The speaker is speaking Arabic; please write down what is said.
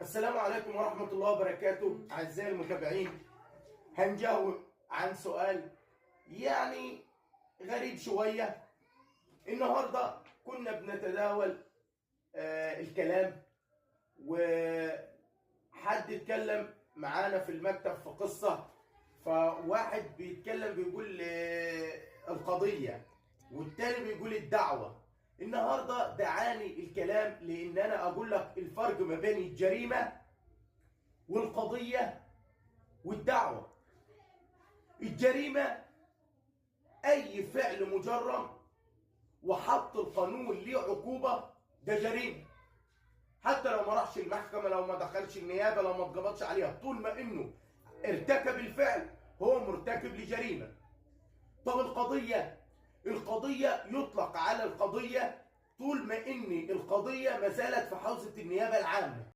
السلام عليكم ورحمة الله وبركاته أعزائي المتابعين. هنجاوب عن سؤال يعني غريب شوية. النهاردة كنا بنتداول الكلام، وحد اتكلم معانا في المكتب في قصة. فواحد بيتكلم بيقول القضية، والتاني بيقول الدعوة. النهارده دعاني الكلام لان انا اقول لك الفرق ما بين الجريمه والقضيه والدعوه. الجريمه اي فعل مجرم وحط القانون ليه عقوبه، ده جريمه. حتى لو ما راحش المحكمه، لو ما دخلش النيابه، لو ما اتقبضش عليها، طول ما انه ارتكب الفعل هو مرتكب لجريمه. طب القضيه يطلق على القضيه طول ما ان القضيه ما زالت في حوزه النيابه العامه.